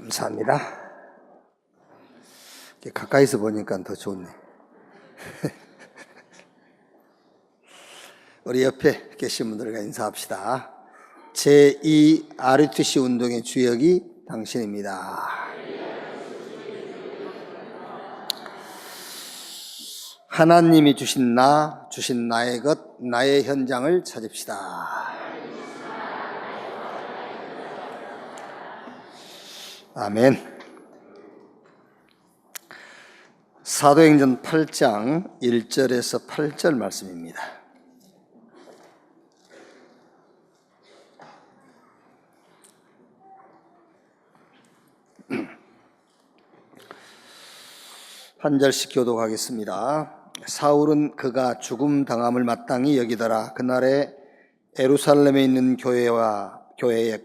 감사합니다. 가까이서 보니까 더 좋네. 우리 옆에 계신 분들과 인사합시다. 제2 RUTC 운동의 주역이 당신입니다. 하나님이 주신 나의 것, 나의 현장을 찾읍시다. 아멘. 사도행전 8장 1절에서 8절 말씀입니다. 한 절씩 교독하겠습니다. 사울은 그가 죽음 당함을 마땅히 여기더라. 그날에 예루살렘에 있는 교회에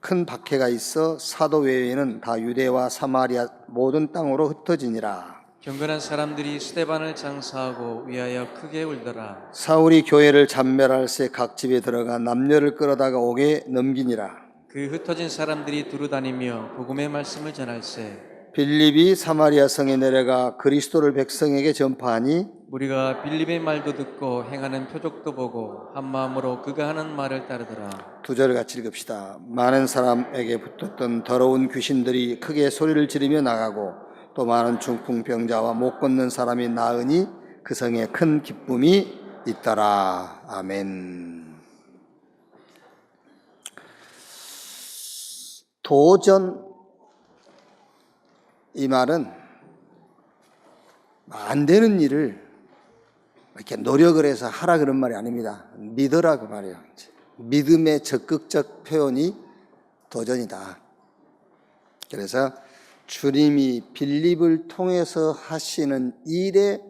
큰 박해가 있어 사도 외에는 다 유대와 사마리아 모든 땅으로 흩어지니라. 경건한 사람들이 스데반을 장사하고 위하여 크게 울더라. 사울이 교회를 잔멸할새 각 집에 들어가 남녀를 끌어다가 옥에 넘기니라. 그 흩어진 사람들이 두루다니며 복음의 말씀을 전할세. 빌립이 사마리아 성에 내려가 그리스도를 백성에게 전파하니 우리가 빌립의 말도 듣고 행하는 표적도 보고 한 마음으로 그가 하는 말을 따르더라. 두 절을 같이 읽읍시다. 많은 사람에게 붙었던 더러운 귀신들이 크게 소리를 지르며 나가고 또 많은 중풍병자와 못 걷는 사람이 나으니 그 성에 큰 기쁨이 있더라. 아멘. 도전, 이 말은 안 되는 일을 이렇게 노력을 해서 하라 그런 말이 아닙니다. 믿으라 그 말이에요. 믿음의 적극적 표현이 도전이다. 그래서 주님이 빌립을 통해서 하시는 일의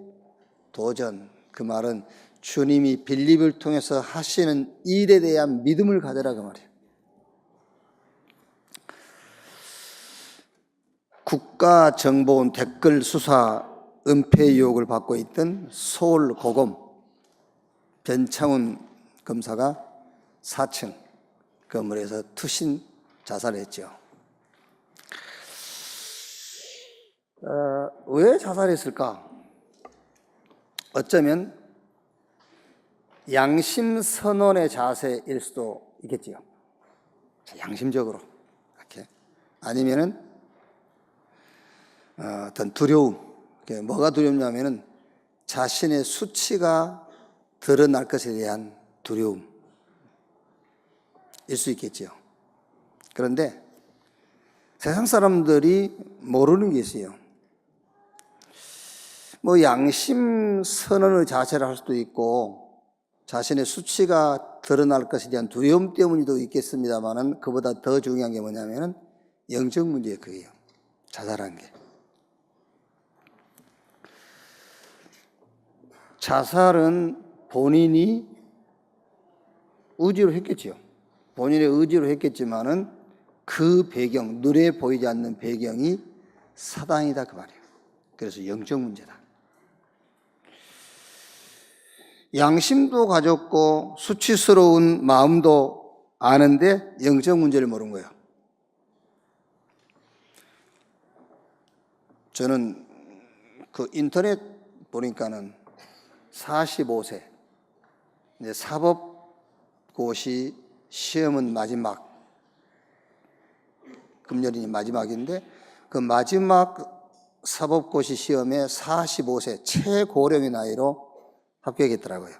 도전, 그 말은 주님이 빌립을 통해서 하시는 일에 대한 믿음을 가져라 그 말이에요. 국가정보원 댓글 수사 은폐 의혹을 받고 있던 서울 고검 변창훈 검사가 4층 건물에서 투신 자살했죠. 왜 자살했을까? 어쩌면 양심 선언의 자세일 수도 있겠지요. 양심적으로 이렇게 아니면은 어떤 두려움. 뭐가 두렵냐면은 자신의 수치가 드러날 것에 대한 두려움일 수 있겠죠. 그런데 세상 사람들이 모르는 게 있어요. 양심 선언의 자세를 할 수도 있고 자신의 수치가 드러날 것에 대한 두려움 때문이도 있겠습니다만은 그보다 더 중요한 게 뭐냐면은 영적 문제예요. 그게요. 자살한 게. 자살은 본인이 의지로 했겠지요. 본인의 의지로 했겠지만은 그 배경, 눈에 보이지 않는 배경이 사단이다 그 말이에요. 그래서 영적 문제다. 양심도 가졌고 수치스러운 마음도 아는데 영적 문제를 모르는 거예요. 저는 그 인터넷 보니까는 45세 이제 사법고시 시험은 마지막 금년이 마지막인데 그 마지막 사법고시 시험에 45세 최고령의 나이로 합격했더라고요.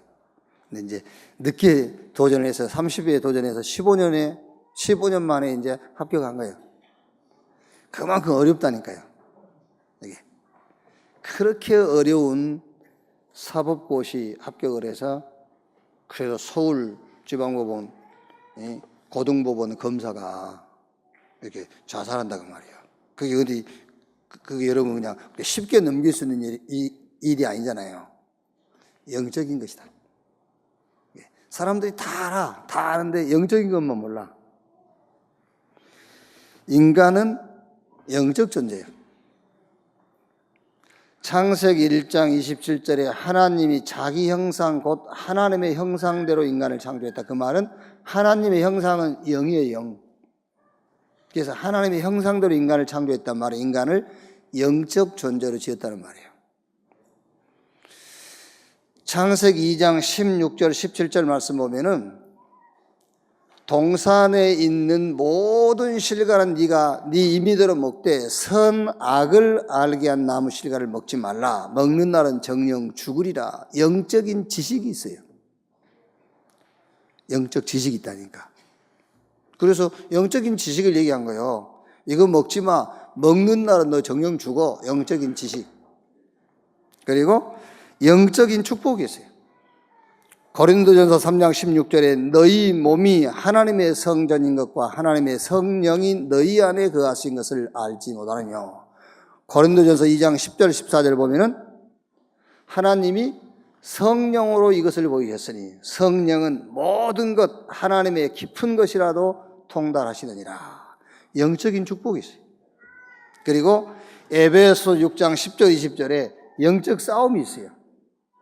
근데 이제 늦게 도전을 해서 30에 도전해서 15년 만에 이제 합격한 거예요. 그만큼 어렵다니까요. 이게 그렇게 어려운 사법고시 합격을 해서 그래서 서울지방법원 고등법원 검사가 이렇게 자살한다고 말이에요. 그게 여러분 그냥 쉽게 넘길 수 있는 일이 아니잖아요. 영적인 것이다. 사람들이 다 알아. 다 아는데 영적인 것만 몰라. 인간은 영적 존재예요. 창세기 1장 27절에 하나님이 자기 형상 곧 하나님의 형상대로 인간을 창조했다. 그 말은 하나님의 형상은 영이에요. 영. 그래서 하나님의 형상대로 인간을 창조했단 말이에요. 인간을 영적 존재로 지었다는 말이에요. 창세기 2장 16절 17절 말씀 보면은 동산에 있는 모든 실과는 네가 네 임의대로 먹되 선악을 알게 한 나무 실과를 먹지 말라. 먹는 날은 정령 죽으리라. 영적인 지식이 있어요. 영적 지식이 있다니까. 그래서 영적인 지식을 얘기한 거예요. 이거 먹지 마. 먹는 날은 너 정령 죽어. 영적인 지식. 그리고 영적인 축복이 있어요. 고린도전서 3장 16절에 너희 몸이 하나님의 성전인 것과 하나님의 성령이 너희 안에 거하신 것을 알지 못하느냐. 고린도전서 2장 10절 14절 보면은 하나님이 성령으로 이것을 보이셨으니 성령은 모든 것 하나님의 깊은 것이라도 통달하시느니라. 영적인 축복이 있어요. 그리고 에베소 6장 10절 20절에 영적 싸움이 있어요.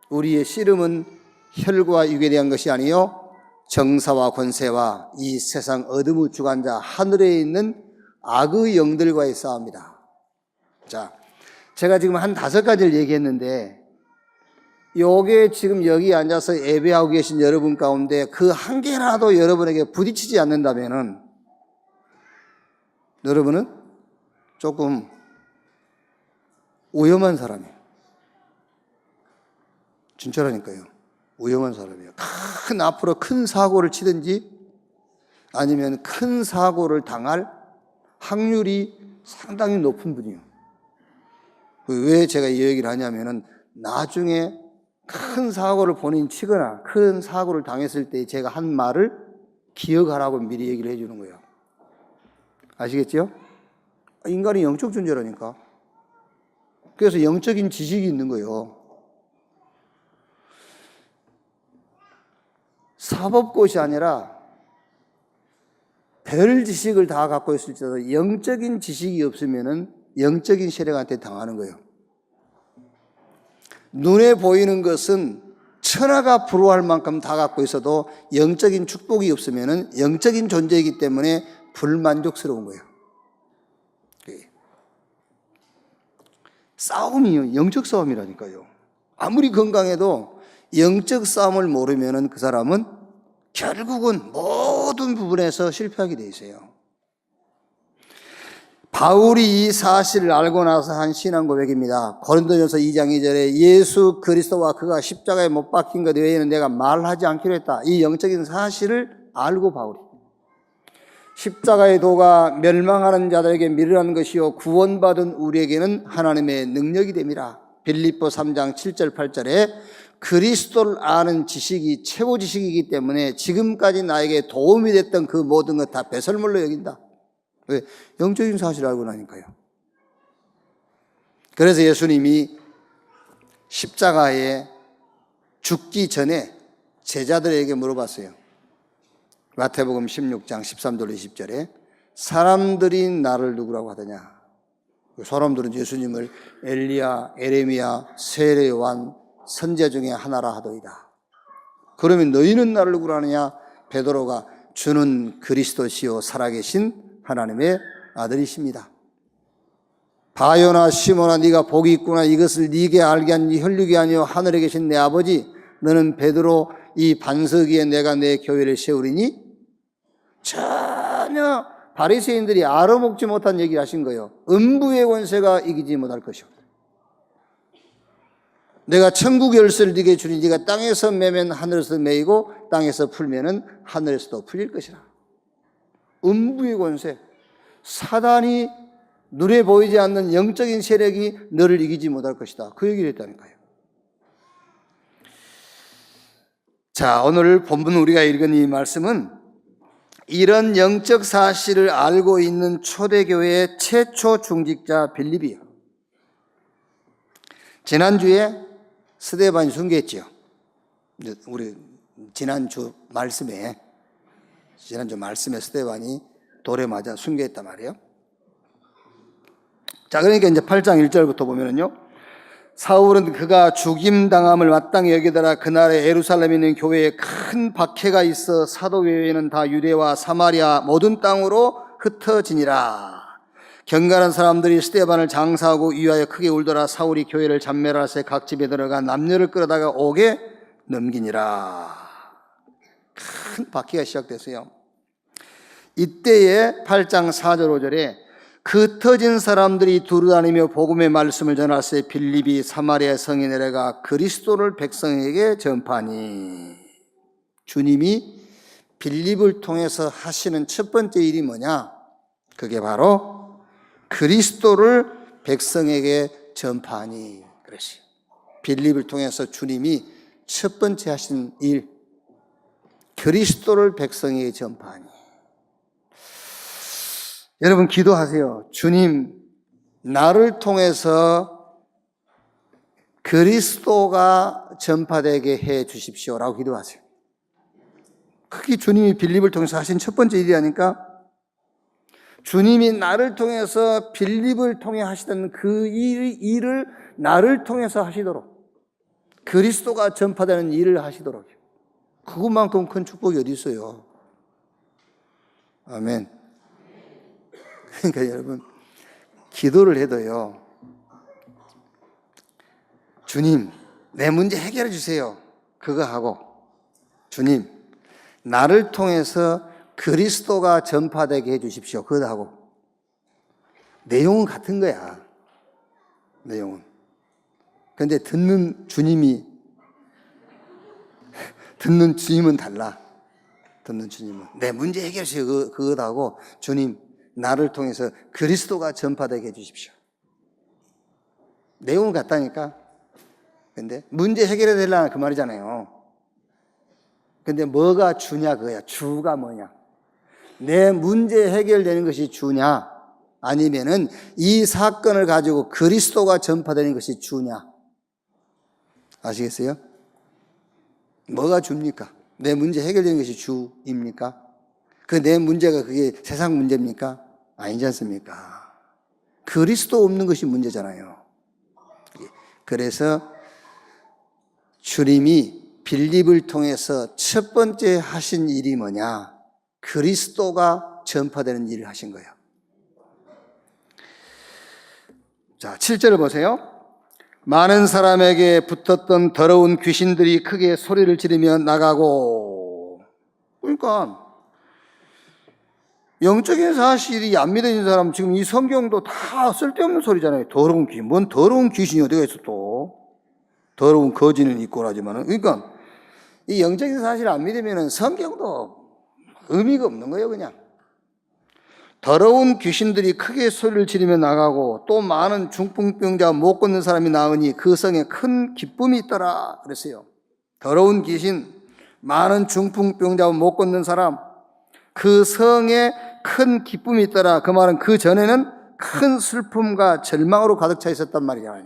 우리의 씨름은 혈과 육에 대한 것이 아니요 정사와 권세와 이 세상 어둠의 주관자 하늘에 있는 악의 영들과의 싸움이다. 자, 제가 지금 한 5가지를 얘기했는데 요게 지금 여기 앉아서 예배하고 계신 여러분 가운데 그 한 개라도 여러분에게 부딪히지 않는다면은 여러분은 조금 위험한 사람이에요. 진짜라니까요. 위험한 사람이에요. 앞으로 큰 사고를 치든지 아니면 큰 사고를 당할 확률이 상당히 높은 분이에요. 왜 제가 이 얘기를 하냐면은 나중에 큰 사고를 본인 치거나 큰 사고를 당했을 때 제가 한 말을 기억하라고 미리 얘기를 해주는 거예요. 아시겠죠? 인간이 영적 존재라니까. 그래서 영적인 지식이 있는 거예요. 사법고시 아니라 별 지식을 다 갖고 있을지라도 영적인 지식이 없으면은 영적인 세력한테 당하는 거예요. 눈에 보이는 것은 천하가 부러워할 만큼 다 갖고 있어도 영적인 축복이 없으면은 영적인 존재이기 때문에 불만족스러운 거예요. 싸움이요. 영적 싸움이라니까요. 아무리 건강해도 영적 싸움을 모르면은 그 사람은 결국은 모든 부분에서 실패하게 돼 있어요. 바울이 이 사실을 알고 나서 한 신앙 고백입니다. 고린도전서 2장 2절에 예수 그리스도와 그가 십자가에 못 박힌 것 외에는 내가 말하지 않기로 했다. 이 영적인 사실을 알고 바울이 십자가의 도가 멸망하는 자들에게 미련한 것이요 구원받은 우리에게는 하나님의 능력이 됨이라. 빌립보 3장 7절 8절에 그리스도를 아는 지식이 최고 지식이기 때문에 지금까지 나에게 도움이 됐던 그 모든 것 다 배설물로 여긴다. 왜? 영적인 사실을 알고 나니까요. 그래서 예수님이 십자가에 죽기 전에 제자들에게 물어봤어요. 마태복음 16장 13절 20절에 사람들이 나를 누구라고 하더냐. 사람들은 예수님을 엘리야, 에레미야, 세례 요한 선지자 중에 하나라 하더이다. 그러면 너희는 나를 누구라 하느냐? 베드로가 주는 그리스도시요 살아계신 하나님의 아들이십니다. 바요나 시몬아 네가 복이 있구나. 이것을 네게 알게 한 혈육이 아니요 하늘에 계신 내 아버지. 너는 베드로 이 반석 위에 내가 내 교회를 세우리니. 전혀 바리새인들이 알아먹지 못한 얘기를 하신 거예요. 음부의 권세가 이기지 못할 것이오. 내가 천국 열쇠를 네게 주니 네가 땅에서 매면 하늘에서 매이고 땅에서 풀면은 하늘에서도 풀릴 것이라. 음부의 권세, 사단이 눈에 보이지 않는 영적인 세력이 너를 이기지 못할 것이다. 그 얘기를 했다니까요. 자, 오늘 본문 우리가 읽은 이 말씀은 이런 영적 사실을 알고 있는 초대교회의 최초 중직자 빌립이에요. 지난주에 스데반이 순교했지요. 우리 지난주 말씀에 스데반이 돌에 맞아 순교했단 말이에요. 자, 그러니까 이제 8장 1절부터 보면은요. 사울은 그가 죽임당함을 마땅히 여기더라. 그날에 예루살렘에 있는 교회에 큰 박해가 있어 사도 외에는 다 유대와 사마리아 모든 땅으로 흩어지니라. 경건한 사람들이 스데반을 장사하고 위하여 크게 울더라. 사울이 교회를 잔멸하세 각 집에 들어가 남녀를 끌어다가 옥에 넘기니라. 큰 바퀴가 시작됐어요. 이때에 8장 4절 5절에 흩어진 사람들이 두루다니며 복음의 말씀을 전하세 빌립이 사마리아 성에 내려가 그리스도를 백성에게 전파하니. 주님이 빌립을 통해서 하시는 첫 번째 일이 뭐냐? 그게 바로 그리스도를 백성에게 전파하니 그랬어요. 빌립을 통해서 주님이 첫 번째 하신 일, 그리스도를 백성에게 전파하니. 여러분 기도하세요. 주님, 나를 통해서 그리스도가 전파되게 해 주십시오라고 기도하세요. 그게 주님이 빌립을 통해서 하신 첫 번째 일이라니까. 주님이 나를 통해서 빌립을 통해 하시던 그 일을 나를 통해서 하시도록, 그리스도가 전파되는 일을 하시도록. 그것만큼 큰 축복이 어디 있어요? 아멘. 그러니까 여러분 기도를 해도요, 주님 내 문제 해결해 주세요 그거 하고, 주님 나를 통해서 그리스도가 전파되게 해 주십시오 그거 하고, 내용은 같은 거야. 내용은. 그런데 듣는 주님은 달라. 듣는 주님은 내 문제 해결해 주세요 그거 하고, 주님 나를 통해서 그리스도가 전파되게 해 주십시오. 내용은 같다니까. 근데 문제 해결해야 되려나 그 말이잖아요. 근데 뭐가 주냐 그거야. 주가 뭐냐. 내 문제 해결되는 것이 주냐, 아니면은 이 사건을 가지고 그리스도가 전파되는 것이 주냐. 아시겠어요? 뭐가 주입니까? 내 문제 해결되는 것이 주입니까? 그 내 문제가 그게 세상 문제입니까? 아니지 않습니까? 그리스도 없는 것이 문제잖아요. 그래서 주님이 빌립을 통해서 첫 번째 하신 일이 뭐냐? 그리스도가 전파되는 일을 하신 거예요. 자, 7절을 보세요. 많은 사람에게 붙었던 더러운 귀신들이 크게 소리를 지르며 나가고. 그러니까 영적인 사실이 안 믿어진 사람, 지금 이 성경도 다 쓸데없는 소리잖아요. 더러운 귀신. 뭔 더러운 귀신이 어디가 있어 또. 더러운 거지는 있고 하지만은. 그러니까 이 영적인 사실을 안 믿으면 성경도 의미가 없는 거예요, 그냥. 더러운 귀신들이 크게 소리를 지르며 나가고, 또 많은 중풍병자 못 걷는 사람이 나으니 그 성에 큰 기쁨이 있더라 그랬어요. 더러운 귀신, 많은 중풍병자 못 걷는 사람, 그 성에 큰 기쁨이 있더라. 그 말은 그 전에는 큰 슬픔과 절망으로 가득 차 있었단 말이잖아요.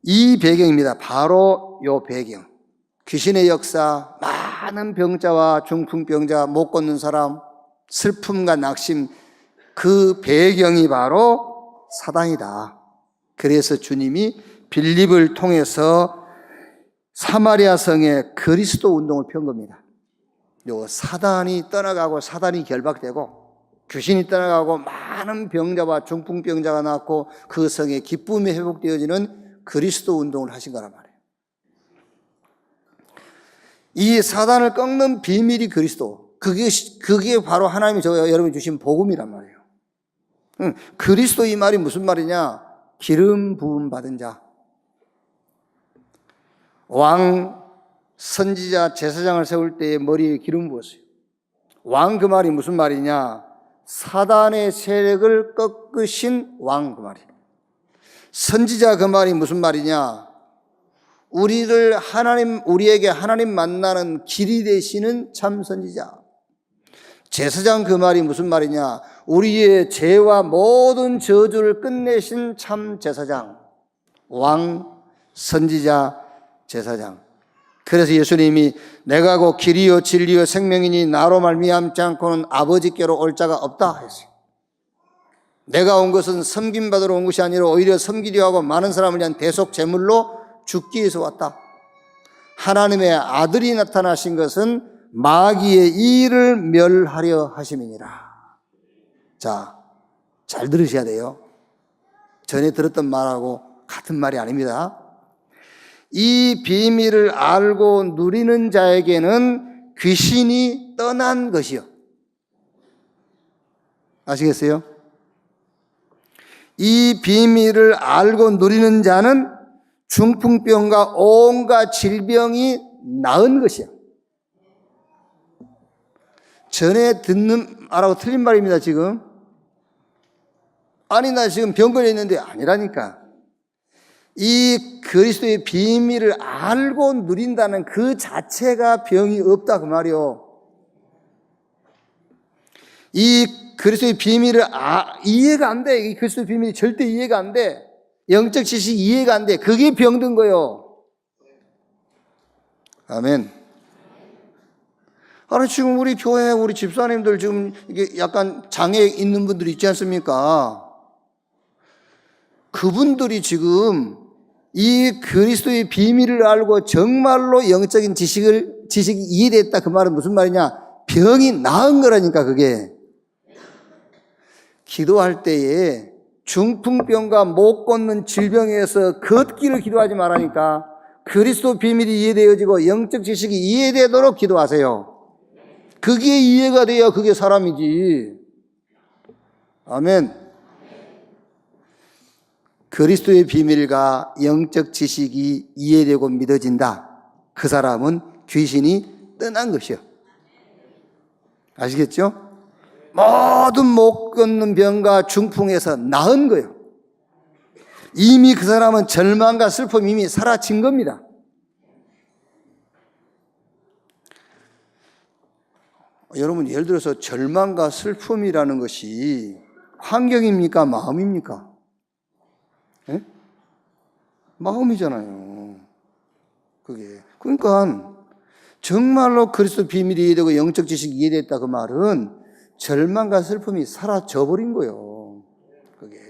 이 배경입니다. 바로 요 배경. 귀신의 역사, 많은 병자와 중풍병자, 못 걷는 사람, 슬픔과 낙심, 그 배경이 바로 사단이다. 그래서 주님이 빌립을 통해서 사마리아 성에 그리스도 운동을 편 겁니다. 요 사단이 떠나가고 사단이 결박되고 귀신이 떠나가고 많은 병자와 중풍병자가 낳고 그 성에 기쁨이 회복되어지는 그리스도 운동을 하신 거란 말이에요. 이 사단을 꺾는 비밀이 그리스도. 그게 바로 하나님이 여러분이 주신 복음이란 말이에요. 그리스도 이 말이 무슨 말이냐? 기름 부음 받은 자. 왕, 선지자, 제사장을 세울 때에 머리에 기름 부었어요. 왕 그 말이 무슨 말이냐? 사단의 세력을 꺾으신 왕 그 말이에요. 선지자 그 말이 무슨 말이냐? 우리에게 하나님 만나는 길이 되시는 참 선지자. 제사장 그 말이 무슨 말이냐? 우리의 죄와 모든 저주를 끝내신 참 제사장. 왕, 선지자, 제사장. 그래서 예수님이 내가 곧 길이요 진리요 생명이니 나로 말미암지 않고는 아버지께로 올 자가 없다 했어요. 내가 온 것은 섬김받으러 온 것이 아니라 오히려 섬기려 하고 많은 사람을 위한 대속 제물로 죽기 위해서 왔다. 하나님의 아들이 나타나신 것은 마귀의 일을 멸하려 하심이니라. 자, 잘 들으셔야 돼요. 전에 들었던 말하고 같은 말이 아닙니다. 이 비밀을 알고 누리는 자에게는 귀신이 떠난 것이요. 아시겠어요? 이 비밀을 알고 누리는 자는 중풍병과 온갖 질병이 나은 것이요. 전에 듣는 말하고 틀린 말입니다, 지금. 아니, 나 지금 병 걸렸는데 아니라니까. 이 그리스도의 비밀을 알고 누린다는 그 자체가 병이 없다, 그 말이요. 이 그리스도의 비밀을 이해가 안 돼. 이 그리스도의 비밀이 절대 이해가 안 돼. 영적 지식이 이해가 안 돼. 그게 병든 거요. 아멘. 아니, 지금 우리 교회, 우리 집사님들 지금 이게 약간 장애 있는 분들 있지 않습니까? 그분들이 지금 이 그리스도의 비밀을 알고 정말로 영적인 지식이 이해됐다. 그 말은 무슨 말이냐? 병이 나은 거라니까, 그게. 기도할 때에 중풍병과 못 걷는 질병에서 걷기를 기도하지 말라니까. 그리스도 비밀이 이해되어지고 영적 지식이 이해되도록 기도하세요. 그게 이해가 돼야 그게 사람이지. 아멘. 그리스도의 비밀과 영적 지식이 이해되고 믿어진다. 그 사람은 귀신이 떠난 것이요. 아시겠죠? 모든 못 걷는 병과 중풍에서 나은 거예요. 이미 그 사람은 절망과 슬픔이 이미 사라진 겁니다. 여러분, 예를 들어서 절망과 슬픔이라는 것이 환경입니까? 마음입니까? 예? 마음이잖아요. 그게. 그러니까 정말로 그리스도 비밀이 이해되고 영적 지식이 이해됐다, 그 말은 절망과 슬픔이 사라져 버린 거예요. 그게.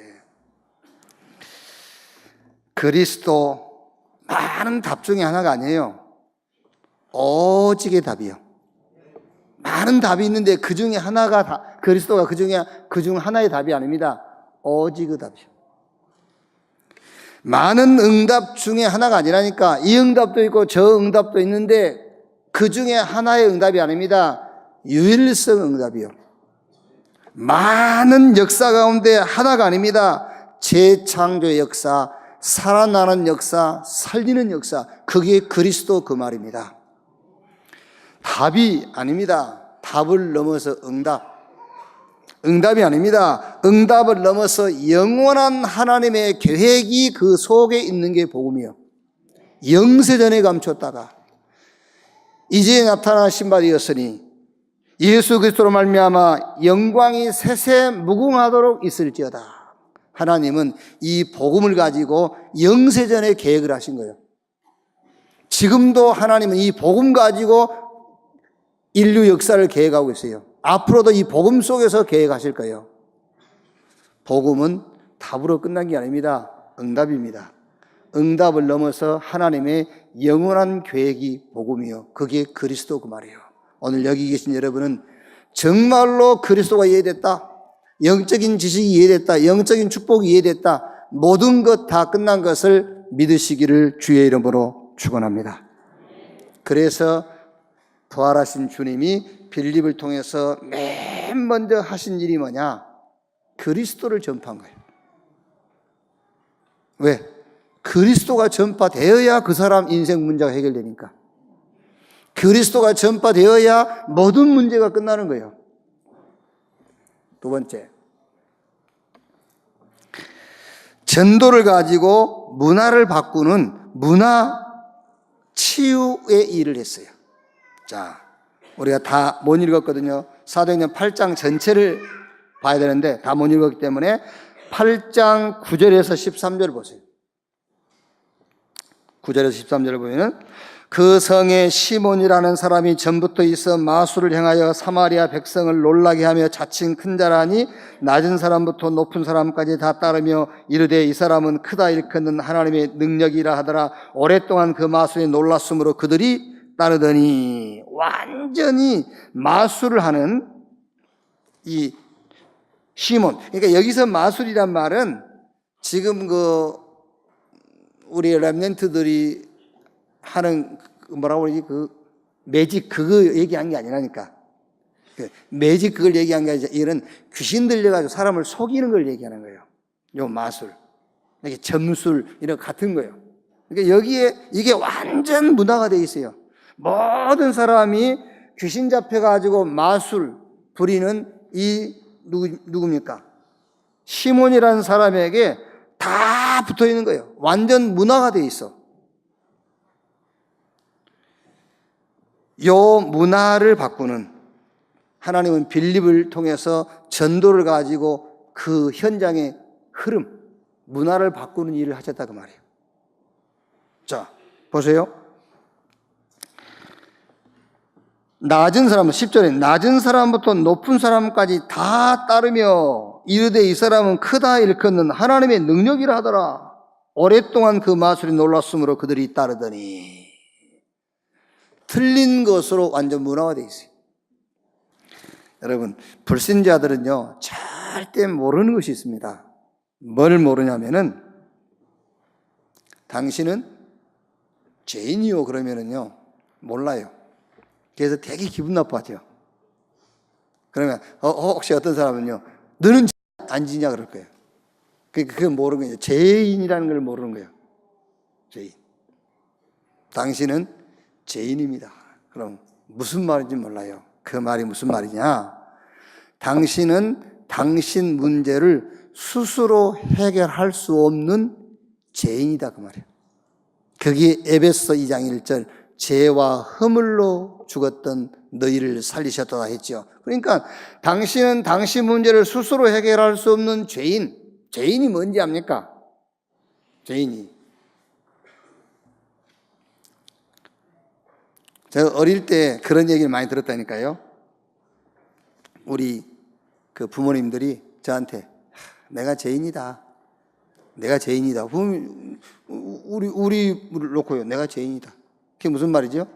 그리스도 많은 답 중에 하나가 아니에요. 오직의 답이요. 많은 답이 있는데 그 중에 하나가 그리스도가 그중 하나의 답이 아닙니다. 오직의 답이요. 많은 응답 중에 하나가 아니라니까. 이 응답도 있고 저 응답도 있는데 그 중에 하나의 응답이 아닙니다. 유일성 응답이요. 많은 역사 가운데 하나가 아닙니다. 재창조의 역사, 살아나는 역사, 살리는 역사. 그게 그리스도 그 말입니다. 답이 아닙니다. 답을 넘어서 응답. 응답이 아닙니다. 응답을 넘어서 영원한 하나님의 계획이 그 속에 있는 게 복음이요. 영세전에 감췄다가 이제 나타나신 바 되었으니 예수 그리스도로 말미암아 영광이 세세 무궁하도록 있을지어다. 하나님은 이 복음을 가지고 영세전에 계획을 하신 거예요. 지금도 하나님은 이 복음 가지고 인류 역사를 계획하고 있어요. 앞으로도 이 복음 속에서 계획하실 거예요. 복음은 답으로 끝난 게 아닙니다. 응답입니다. 응답을 넘어서 하나님의 영원한 계획이 복음이요. 그게 그리스도 그 말이에요. 오늘 여기 계신 여러분은 정말로 그리스도가 이해됐다. 영적인 지식이 이해됐다. 영적인 축복이 이해됐다. 모든 것 다 끝난 것을 믿으시기를 주의 이름으로 축원합니다. 그래서 부활하신 주님이 빌립을 통해서 맨 먼저 하신 일이 뭐냐? 그리스도를 전파한 거예요. 왜? 그리스도가 전파되어야 그 사람 인생 문제가 해결되니까. 그리스도가 전파되어야 모든 문제가 끝나는 거예요. 두 번째, 전도를 가지고 문화를 바꾸는 문화 치유의 일을 했어요. 자, 우리가 다 못 읽었거든요. 사도행전 8장 전체를 봐야 되는데 다 못 읽었기 때문에 8장 9절에서 13절 보세요. 9절에서 13절을 보면 그 성에 시몬이라는 사람이 전부터 있어 마술을 행하여 사마리아 백성을 놀라게 하며 자칭 큰 자라니 낮은 사람부터 높은 사람까지 다 따르며 이르되 이 사람은 크다 일컫는 하나님의 능력이라 하더라. 오랫동안 그 마술에 놀랐으므로 그들이 따르더니 완전히 마술을 하는 이 시몬. 그러니까 여기서 마술이란 말은 지금 우리 랩런트들이 하는 뭐라고 그러지? 매직 그거 얘기한 게 아니라니까. 매직 그걸 얘기한 게 아니라 이런 귀신 들려가지고 사람을 속이는 걸 얘기하는 거예요. 요 마술. 이렇게 점술 이런 거 같은 거예요. 그러니까 여기에 이게 완전 문화가 돼 있어요. 모든 사람이 귀신 잡혀가지고 마술 부리는 이 누굽니까? 시몬이라는 사람에게 다 붙어 있는 거예요. 완전 문화가 돼 있어. 요 문화를 바꾸는 하나님은 빌립을 통해서 전도를 가지고 그 현장의 흐름, 문화를 바꾸는 일을 하셨다 그 말이에요. 자, 보세요. 낮은 사람은 10절에 낮은 사람부터 높은 사람까지 다 따르며 이르되 이 사람은 크다 일컫는 하나님의 능력이라 하더라. 오랫동안 그 마술이 놀랐으므로 그들이 따르더니. 틀린 것으로 완전 문화가 되어 있어요. 여러분, 불신자들은요 절대 모르는 것이 있습니다. 뭘 모르냐면은 당신은 죄인이요 그러면은요 몰라요. 그래서 되게 기분 나빠하죠. 그러면 혹시 어떤 사람은요 너는 안 지냐 그럴 거예요. 그게 모르는 거예요. 죄인이라는 걸 모르는 거예요. 죄인. 당신은 죄인입니다. 그럼 무슨 말인지 몰라요. 그 말이 무슨 말이냐? 당신은 당신 문제를 스스로 해결할 수 없는 죄인이다 그 말이에요. 그게 에베소 2장 1절 죄와 허물로 죽었던 너희를 살리셨다 했죠. 그러니까 당신은 당신 문제를 스스로 해결할 수 없는 죄인. 죄인이 뭔지 압니까? 죄인이. 제가 어릴 때 그런 얘기를 많이 들었다니까요. 우리 그 부모님들이 저한테 내가 죄인이다. 내가 죄인이다. 우리를 놓고요. 내가 죄인이다. 그게 무슨 말이죠?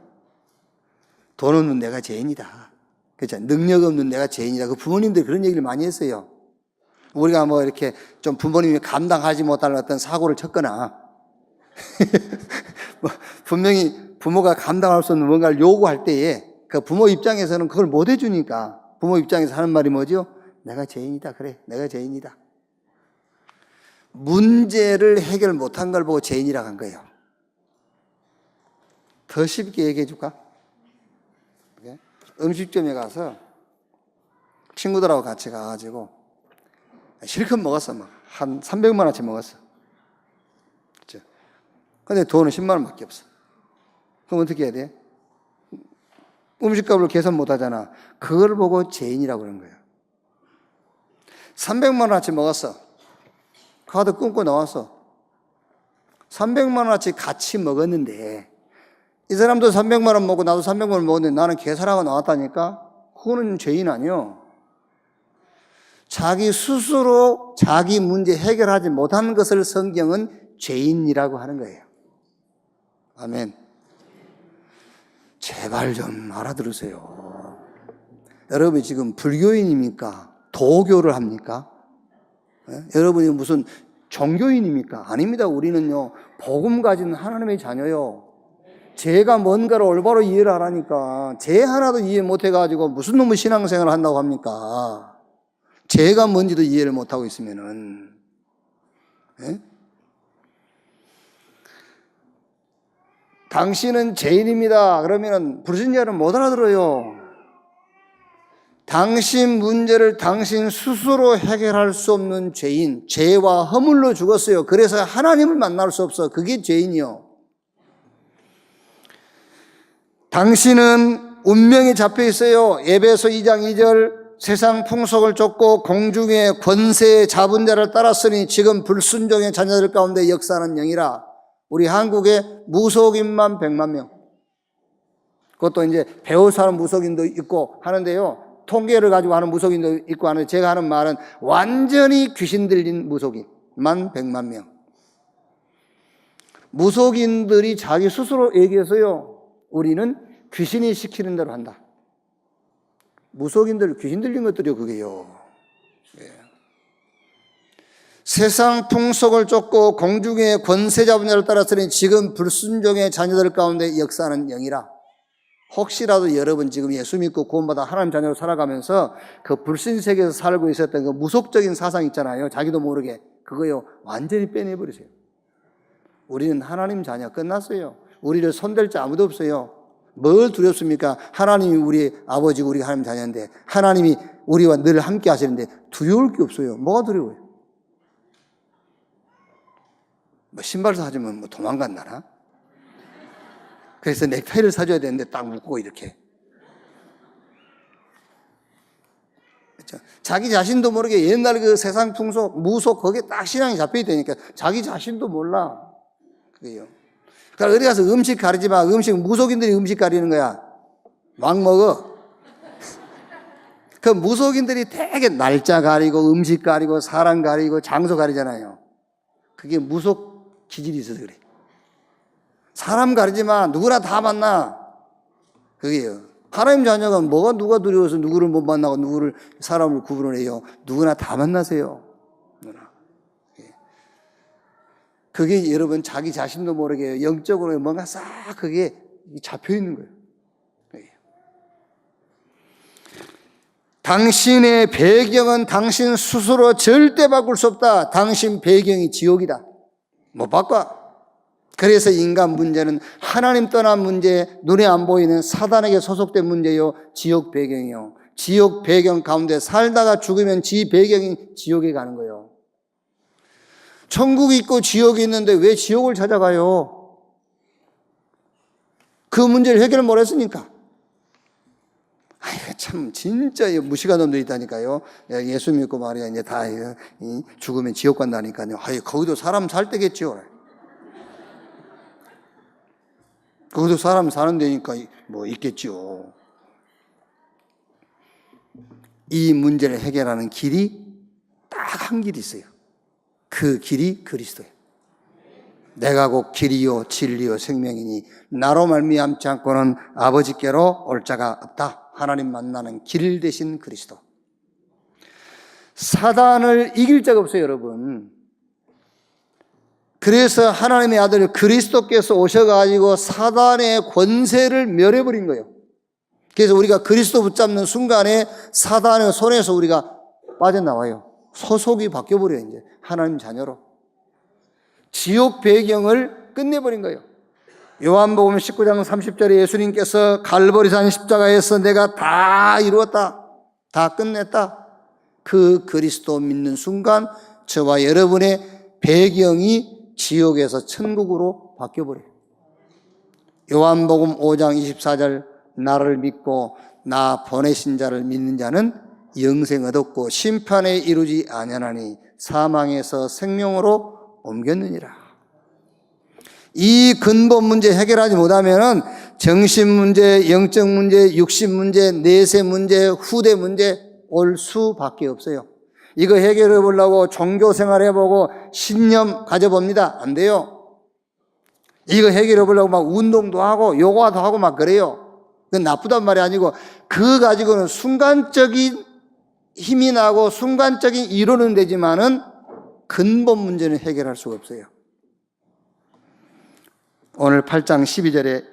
돈 없는 내가 죄인이다. 그렇죠. 능력 없는 내가 죄인이다. 그 부모님들이 그런 얘기를 많이 했어요. 우리가 뭐 이렇게 좀 부모님이 감당하지 못할 어떤 사고를 쳤거나 뭐 분명히 부모가 감당할 수 없는 뭔가를 요구할 때에 그 부모 입장에서는 그걸 못 해주니까 부모 입장에서 하는 말이 뭐죠? 내가 죄인이다. 그래, 내가 죄인이다. 문제를 해결 못한 걸 보고 죄인이라고 한 거예요. 더 쉽게 얘기해 줄까? 음식점에 가서 친구들하고 같이 가가지고 실컷 먹었어. 막 한 300만 원치 먹었어. 그렇죠? 근데 돈은 10만 원밖에 없어. 그럼 어떻게 해야 돼? 음식값을 계산 못 하잖아. 그걸 보고 죄인이라고 그러는 거예요. 300만 원어치 먹었어. 카드 끊고 나왔어. 300만 원어치 같이 먹었는데 이 사람도 300만 원 먹고 나도 300만 원 먹었는데 나는 계산하고 나왔다니까? 그거는 죄인 아니요. 자기 스스로 자기 문제 해결하지 못한 것을 성경은 죄인이라고 하는 거예요. 아멘. 제발 좀 알아들으세요. 여러분이 지금 불교인입니까? 도교를 합니까? 네? 여러분이 무슨 종교인입니까? 아닙니다. 우리는요, 복음 가진 하나님의 자녀요. 죄가 뭔가를 올바로 이해를 하라니까. 죄 하나도 이해 못 해가지고 무슨 놈의 신앙생활을 한다고 합니까? 죄가 뭔지도 이해를 못하고 있으면은. 네? 당신은 죄인입니다. 그러면은 불신자는 못 알아들어요. 당신 문제를 당신 스스로 해결할 수 없는 죄인, 죄와 허물로 죽었어요. 그래서 하나님을 만날 수 없어. 그게 죄인이요. 당신은 운명에 잡혀 있어요. 에베소 2장 2절 세상 풍속을 쫓고 공중의 권세 잡은 자를 따랐으니 지금 불순종의 자녀들 가운데 역사하는 영이라. 우리 한국에 무속인만 100만 명. 그것도 이제 배우 사는 무속인도 있고 하는데요. 통계를 가지고 하는 무속인도 있고 하는데 제가 하는 말은 완전히 귀신 들린 무속인만 100만 명. 무속인들이 자기 스스로 얘기해서요. 우리는 귀신이 시키는 대로 한다. 무속인들, 귀신 들린 것들이요, 그게요. 예. 세상 풍속을 쫓고 공중의 권세 잡은 자를 따라서는 지금 불순종의 자녀들 가운데 역사하는 영이라. 혹시라도 여러분 지금 예수 믿고 구원받아 하나님 자녀로 살아가면서 그 불신 세계에서 살고 있었던 그 무속적인 사상 있잖아요. 자기도 모르게. 그거요, 완전히 빼내버리세요. 우리는 하나님 자녀 끝났어요. 우리를 손댈 자 아무도 없어요. 뭘 두렵습니까? 하나님이 우리 아버지고 우리가 하나님 자녀인데, 하나님이 우리와 늘 함께 하시는데 두려울 게 없어요. 뭐가 두려워요? 뭐 신발 사주면 뭐 도망간다나? 그래서 넥타이를 사줘야 되는데 딱 묶고 이렇게. 그렇죠? 자기 자신도 모르게 옛날 그 세상 풍속, 무속 거기에 딱 신앙이 잡혀 있다니까 자기 자신도 몰라. 그게요. 그러니까 어디 가서 음식 가리지 마. 음식, 무속인들이 음식 가리는 거야. 막 먹어. 그 무속인들이 되게 날짜 가리고 음식 가리고 사람 가리고 장소 가리잖아요. 그게 무속 기질이 있어서 그래. 사람 가리지 마. 누구나 다 만나. 그게요. 하나님 자녀가 뭐가 누가 두려워서 누구를 못 만나고 누구를 사람을 구분해요. 누구나 다 만나세요. 그게 여러분 자기 자신도 모르게 영적으로 뭔가 싹 그게 잡혀 있는 거예요. 당신의 배경은 당신 스스로 절대 바꿀 수 없다. 당신 배경이 지옥이다. 못 바꿔. 그래서 인간 문제는 하나님 떠난 문제, 눈에 안 보이는 사단에게 소속된 문제요. 지옥 배경이요. 지옥 배경 가운데 살다가 죽으면 지 배경이 지옥에 가는 거예요. 천국이 있고 지옥이 있는데 왜 지옥을 찾아가요? 그 문제를 해결 못 했으니까. 아이고, 참, 진짜 무식한 놈들이 있다니까요. 예수 믿고 말이야, 이제 다 죽으면 지옥 간다니까요. 아이, 거기도 사람 살 때겠죠. 거기도 사람 사는 데니까 뭐 있겠죠. 이 문제를 해결하는 길이 딱 한 길이 있어요. 그 길이 그리스도예요. 내가 곧 길이요 진리요 생명이니 나로 말미암지 않고는 아버지께로 올 자가 없다. 하나님 만나는 길 대신 그리스도. 사단을 이길 자가 없어요, 여러분. 그래서 하나님의 아들 그리스도께서 오셔가지고 사단의 권세를 멸해버린 거예요. 그래서 우리가 그리스도 붙잡는 순간에 사단의 손에서 우리가 빠져나와요. 소속이 바뀌어버려요, 이제. 하나님 자녀로. 지옥 배경을 끝내버린 거예요. 요한복음 19장 30절에 예수님께서 갈보리산 십자가에서 내가 다 이루었다. 다 끝냈다. 그 그리스도 믿는 순간 저와 여러분의 배경이 지옥에서 천국으로 바뀌어버려요. 요한복음 5장 24절 나를 믿고 나 보내신 자를 믿는 자는 영생 얻었고 심판에 이르지 아니하나니 사망에서 생명으로 옮겼느니라. 이 근본 문제 해결하지 못하면 정신 문제, 영적 문제, 육신 문제, 내세 문제, 후대 문제 올 수밖에 없어요. 이거 해결해 보려고 종교 생활 해보고 신념 가져봅니다. 안 돼요. 이거 해결해 보려고 막 운동도 하고 요가도 하고 막 그래요. 그건 나쁘단 말이 아니고 그거 가지고는 순간적인 힘이 나고 순간적인 이론은 되지만은 근본 문제는 해결할 수가 없어요. 오늘 8장 12절에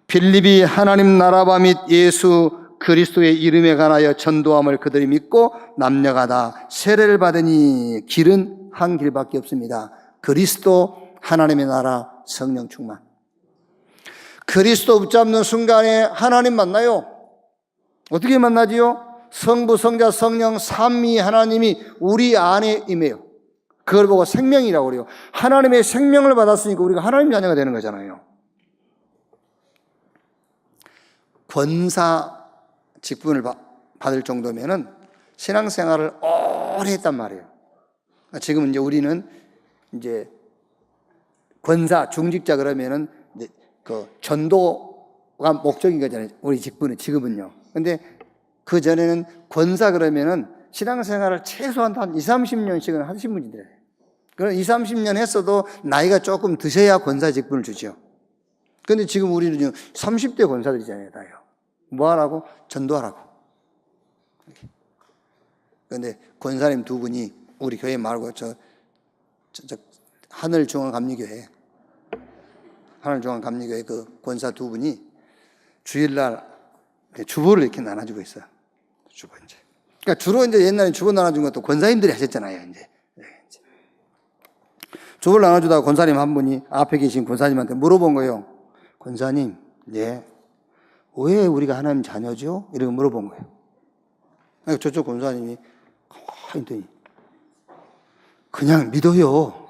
빌립이 하나님 나라와 및 예수 그리스도의 이름에 관하여 전도함을 그들이 믿고 남녀가 다 세례를 받으니 길은 한 길밖에 없습니다. 그리스도, 하나님의 나라, 성령 충만. 그리스도 붙잡는 순간에 하나님 만나요. 어떻게 만나지요? 성부, 성자, 성령, 삼위 하나님이 우리 안에 임해요. 그걸 보고 생명이라고 그래요. 하나님의 생명을 받았으니까 우리가 하나님 자녀가 되는 거잖아요. 권사 직분을 받을 정도면은 신앙생활을 오래 했단 말이에요. 지금 이제 우리는 이제 권사, 중직자 그러면은 이제 그 전도가 목적인 거잖아요. 우리 직분은 지금은요. 근데 그 전에는 권사 그러면은 신앙생활을 최소한 한 20, 30년씩은 하신 분이래요. 그럼 20, 30년 했어도 나이가 조금 드셔야 권사 직분을 주죠. 근데 지금 우리는 30대 권사들이잖아요, 다요. 뭐 하라고? 전도하라고. 근데 권사님 두 분이 우리 교회 말고 저 하늘중앙감리교회 그 권사 두 분이 주일날 주보를 이렇게 나눠주고 있어요. 주보 이제. 그러니까 주로 이제 옛날에 주보 나눠준 것도 권사님들이 하셨잖아요, 이제. 주보를 나눠주다가 권사님 한 분이 앞에 계신 권사님한테 물어본 거예요. 권사님, 네, 왜 우리가 하나님 자녀죠? 이렇게 물어본 거예요. 그러니까 저쪽 권사님이 가만히 있더니 그냥 믿어요.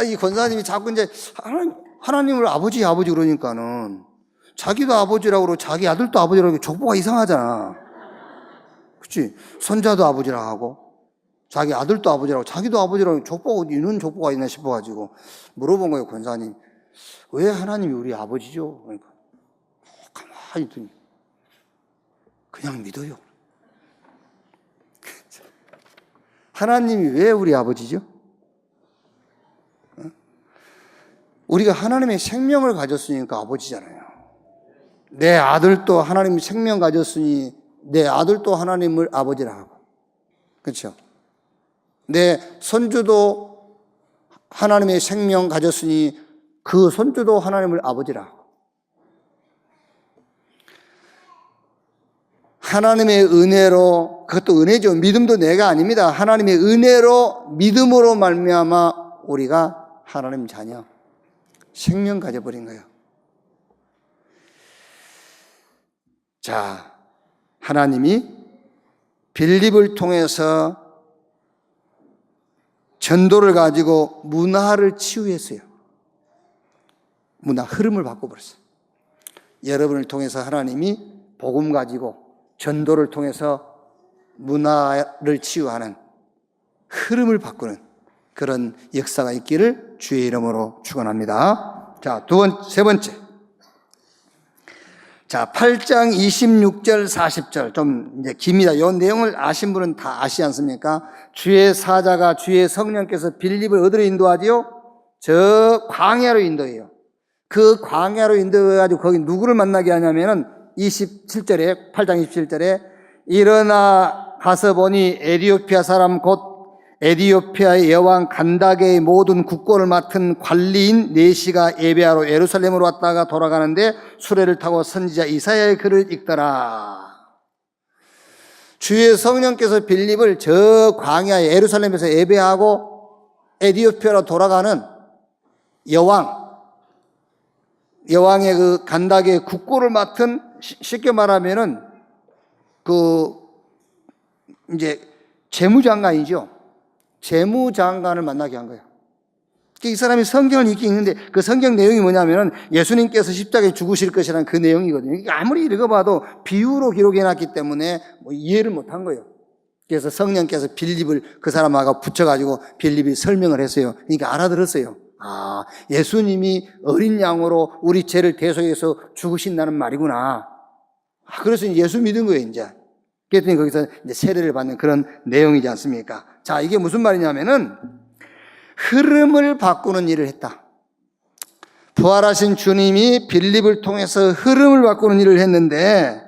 이 권사님이 자꾸 이제 하나님을 아버지 그러니까는 자기도 아버지라고 그러고 자기 아들도 아버지라고 하고 족보가 이상하잖아. 그치? 손자도 아버지라고 하고 자기 아들도 아버지라고 자기도 아버지라고 족보가 있는 족보가 있나 싶어가지고 물어본 거예요. 권사님, 왜 하나님이 우리 아버지죠? 그러니까 가만히 있더니 그냥 믿어요. 하나님이 왜 우리 아버지죠? 우리가 하나님의 생명을 가졌으니까 아버지잖아요. 내 아들도 하나님이 생명 가졌으니 내 아들도 하나님을 아버지라 하고, 그렇죠? 내 손주도 하나님의 생명 가졌으니 그 손주도 하나님을 아버지라 하고, 하나님의 은혜로, 그것도 은혜죠. 믿음도 내가 아닙니다. 하나님의 은혜로 믿음으로 말미암아 우리가 하나님 자녀, 생명 가져버린 거예요. 자, 하나님이 빌립을 통해서 전도를 가지고 문화를 치유했어요. 문화 흐름을 바꿔버렸어요. 여러분을 통해서 하나님이 복음 가지고 전도를 통해서 문화를 치유하는 흐름을 바꾸는 그런 역사가 있기를 주의 이름으로 축원합니다. 자, 세 번째. 자, 8장 26절 40절 좀 이제 깁니다. 이 내용을 아신 분은 다 아시지 않습니까? 주의 사자가 주의 성령께서 빌립을 어디로 인도하지요? 저 광야로 인도해요. 그 광야로 인도해가지고 거기 누구를 만나게 하냐면은 27절에 8장 27절에 일어나 가서 보니 에티오피아 사람 곧 에티오피아의 여왕 간다게의 모든 국권을 맡은 관리인 네시가 예배하러 예루살렘으로 왔다가 돌아가는데 수레를 타고 선지자 이사야의 글을 읽더라. 주의 성령께서 빌립을 저 광야에 예루살렘에서 예배하고 에티오피아로 돌아가는 여왕의 그 간다게의 국고를 맡은, 쉽게 말하면은 이제 재무장관이죠. 재무장관을 만나게 한 거예요. 이 사람이 성경을 읽기 읽는데 그 성경 내용이 뭐냐면은 예수님께서 십자가에 죽으실 것이라는 그 내용이거든요. 그러니까 아무리 읽어봐도 비유로 기록해놨기 때문에 이해를 못한 거예요. 그래서 성령께서 빌립을 그 사람하고 붙여가지고 빌립이 설명을 했어요. 그러니까 알아들었어요. 아, 예수님이 어린 양으로 우리 죄를 대속해서 죽으신다는 말이구나. 그래서 예수 믿은 거예요, 이제. 그랬더니 거기서 이제 세례를 받는 그런 내용이지 않습니까? 자, 이게 무슨 말이냐면은 흐름을 바꾸는 일을 했다. 부활하신 주님이 빌립을 통해서 흐름을 바꾸는 일을 했는데,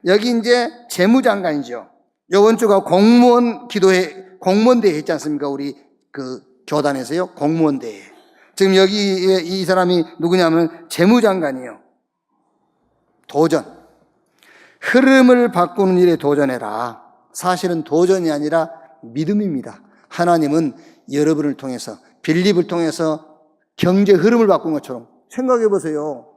여기 이제 재무장관이죠. 요번 주가 공무원대회 했지 않습니까? 우리 그 교단에서요, 공무원대회. 지금 여기 이 사람이 누구냐면 재무장관이에요. 도전. 흐름을 바꾸는 일에 도전해라. 사실은 도전이 아니라 믿음입니다. 하나님은 여러분을 통해서, 빌립을 통해서 경제 흐름을 바꾼 것처럼 생각해 보세요.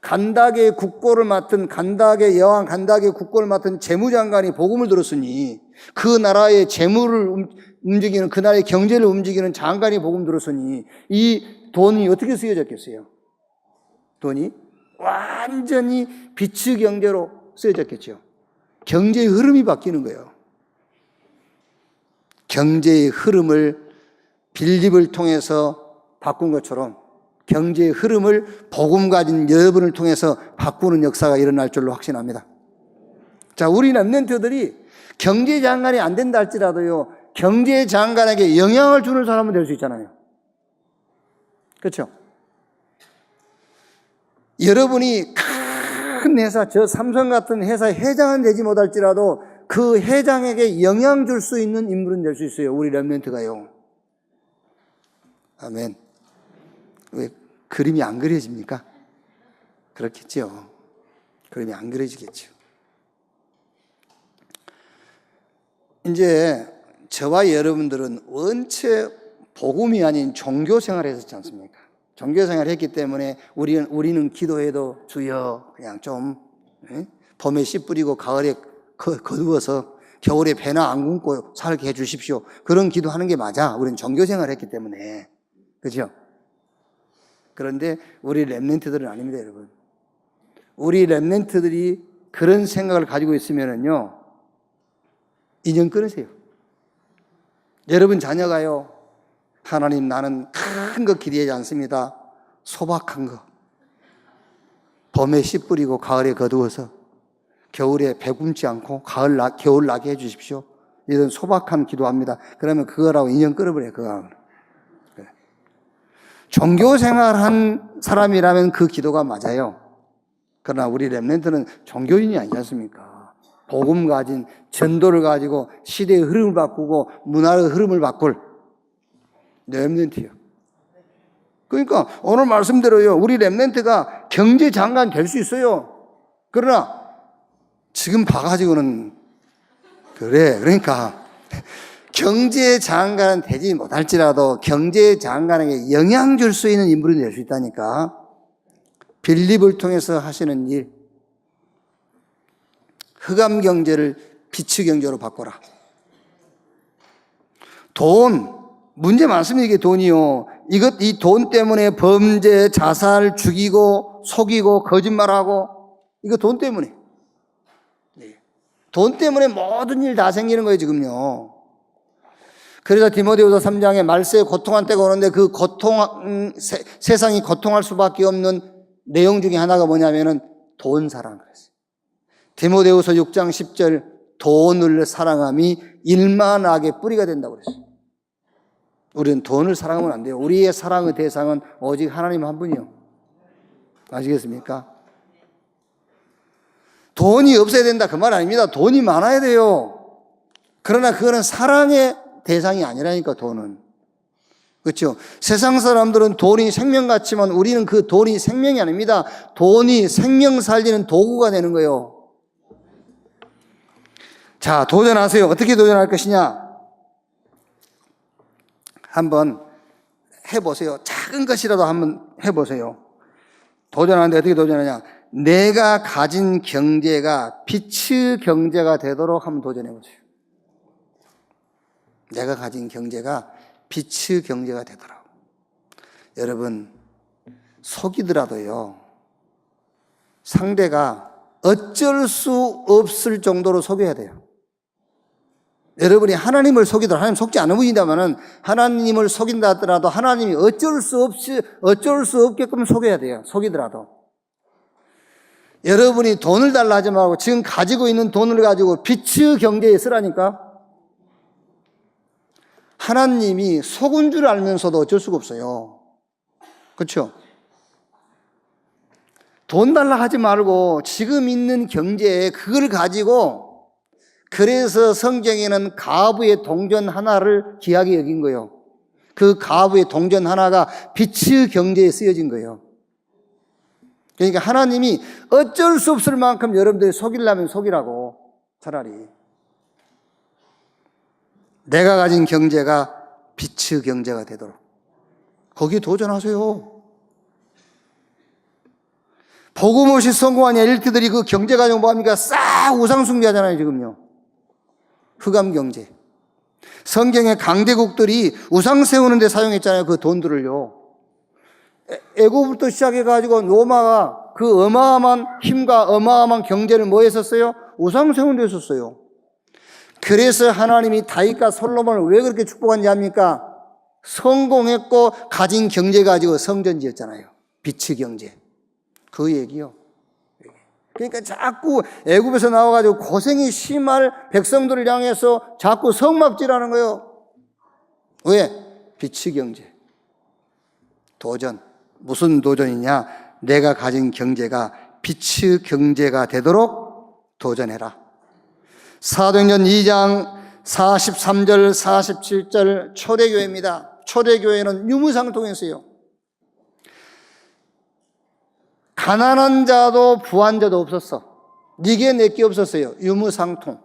간다게 국고를 맡은, 간다게 여왕 간다게 국고를 맡은 재무장관이 복음을 들었으니, 그 나라의 재물을 움직이는, 그 나라의 경제를 움직이는 장관이 복음 들었으니 이 돈이 어떻게 쓰여졌겠어요? 돈이 완전히 빛의 경제로 쓰여졌겠죠. 경제의 흐름이 바뀌는 거예요. 경제의 흐름을 빌립을 통해서 바꾼 것처럼 경제의 흐름을 복음 가진 여러분을 통해서 바꾸는 역사가 일어날 줄로 확신합니다. 자, 우리 렘넌트들이 경제장관이 안 된다 할지라도요, 경제장관에게 영향을 주는 사람은 될 수 있잖아요. 그렇죠? 여러분이 큰 회사, 저 삼성 같은 회사의 회장은 되지 못할지라도 그 회장에게 영향 줄 수 있는 인물은 될 수 있어요. 우리 렘넌트가요. 아멘. 왜 그림이 안 그려집니까? 그렇겠죠. 그림이 안 그려지겠죠. 이제 저와 여러분들은 원체 복음이 아닌 종교 생활을 했었지 않습니까? 종교 생활을 했기 때문에 우리는 기도해도 주여 그냥 좀 봄에 씨 뿌리고 가을에 거두어서 겨울에 배나 안 굶고 살게 해주십시오. 그런 기도하는 게 맞아. 우리는 종교 생활을 했기 때문에. 그죠? 그런데 우리 렘넌트들은 아닙니다, 여러분. 우리 렘넌트들이 그런 생각을 가지고 있으면은요, 인연 끊으세요. 여러분 자녀가요, 하나님 나는 큰 거 기대하지 않습니다. 소박한 거. 봄에 씨 뿌리고 가을에 거두어서 겨울에 배 굶지 않고 겨울 나게 해 주십시오. 이런 소박한 기도합니다. 그러면 그거라고 인연 끊어버려요, 그거. 종교 생활한 사람이라면 그 기도가 맞아요. 그러나 우리 렘넌트는 종교인이 아니지 않습니까? 복음 가진 전도를 가지고 시대의 흐름을 바꾸고 문화의 흐름을 바꿀 렘넌트예요. 그러니까 오늘 말씀대로요, 우리 렘넌트가 경제장관 될 수 있어요. 그러나 지금 봐가지고는 그러니까 경제장관은 되지 못할지라도 경제장관에게 영향 줄 수 있는 인물이 될 수 있다니까. 빌립을 통해서 하시는 일, 흑암 경제를 빛의 경제로 바꿔라. 돈, 문제 많습니다. 이게 돈이요. 이 돈 때문에 범죄, 자살, 죽이고, 속이고, 거짓말하고, 이거 돈 때문에. 돈 때문에 모든 일 다 생기는 거예요, 지금요. 그래서 디모데후서 3장에 말세에 고통한 때가 오는데 그 세상이 고통할 수밖에 없는 내용 중에 하나가 뭐냐면은 돈 사랑 그랬어요. 디모데후서 6장 10절 돈을 사랑함이 일만 악의 뿌리가 된다고 그랬어요. 우리는 돈을 사랑하면 안 돼요. 우리의 사랑의 대상은 오직 하나님 한 분이요. 아시겠습니까? 돈이 없어야 된다 그 말 아닙니다. 돈이 많아야 돼요. 그러나 그거는 사랑의 대상이 아니라니까, 돈은. 그렇죠? 세상 사람들은 돈이 생명 같지만 우리는 그 돈이 생명이 아닙니다. 돈이 생명 살리는 도구가 되는 거예요. 자, 도전하세요. 어떻게 도전할 것이냐? 한번 해보세요. 작은 것이라도 한번 해보세요. 도전하는데 어떻게 도전하냐? 내가 가진 경제가 빛의 경제가 되도록 한번 도전해보세요. 내가 가진 경제가 빛의 경제가 되더라고. 여러분, 속이더라도요, 상대가 어쩔 수 없을 정도로 속여야 돼요. 여러분이 하나님을 속이더라도, 하나님 속지 않은 분이다면은 하나님을 속인다 하더라도 하나님이 어쩔 수 없게끔 속여야 돼요. 속이더라도. 여러분이 돈을 달라 하지 말고 지금 가지고 있는 돈을 가지고 빛의 경제에 쓰라니까. 하나님이 속은 줄 알면서도 어쩔 수가 없어요. 그렇죠? 돈 달라 하지 말고 지금 있는 경제에 그걸 가지고, 그래서 성경에는 가부의 동전 하나를 귀하게 여긴 거예요. 그 가부의 동전 하나가 빛의 경제에 쓰여진 거예요. 그러니까 하나님이 어쩔 수 없을 만큼 여러분들이 속이려면 속이라고. 차라리 내가 가진 경제가 빛의 경제가 되도록 거기에 도전하세요. 복음 없이 성공한 엘리트들이 그 경제 가지고 뭐합니까? 싹 우상숭배하잖아요, 지금요. 흑암 경제. 성경의 강대국들이 우상 세우는 데 사용했잖아요, 그 돈들을요. 애고부터 시작해가지고 로마가 그 어마어마한 힘과 어마어마한 경제를 뭐 했었어요? 우상 세우는 데 했었어요. 그래서 하나님이 다윗과 솔로몬을 왜 그렇게 축복한지 압니까? 성공했고 가진 경제 가지고 성전 지었잖아요. 빛의 경제. 그 얘기요. 그러니까 자꾸 애굽에서 나와가지고 고생이 심할 백성들을 향해서 자꾸 성막질하는 거예요. 왜? 빛의 경제. 도전. 무슨 도전이냐? 내가 가진 경제가 빛의 경제가 되도록 도전해라. 사도행전 2장 43절 47절 초대교회입니다. 초대교회는 유무상통했어요. 가난한 자도 부한 자도 없었어. 니게 내게 없었어요. 유무상통.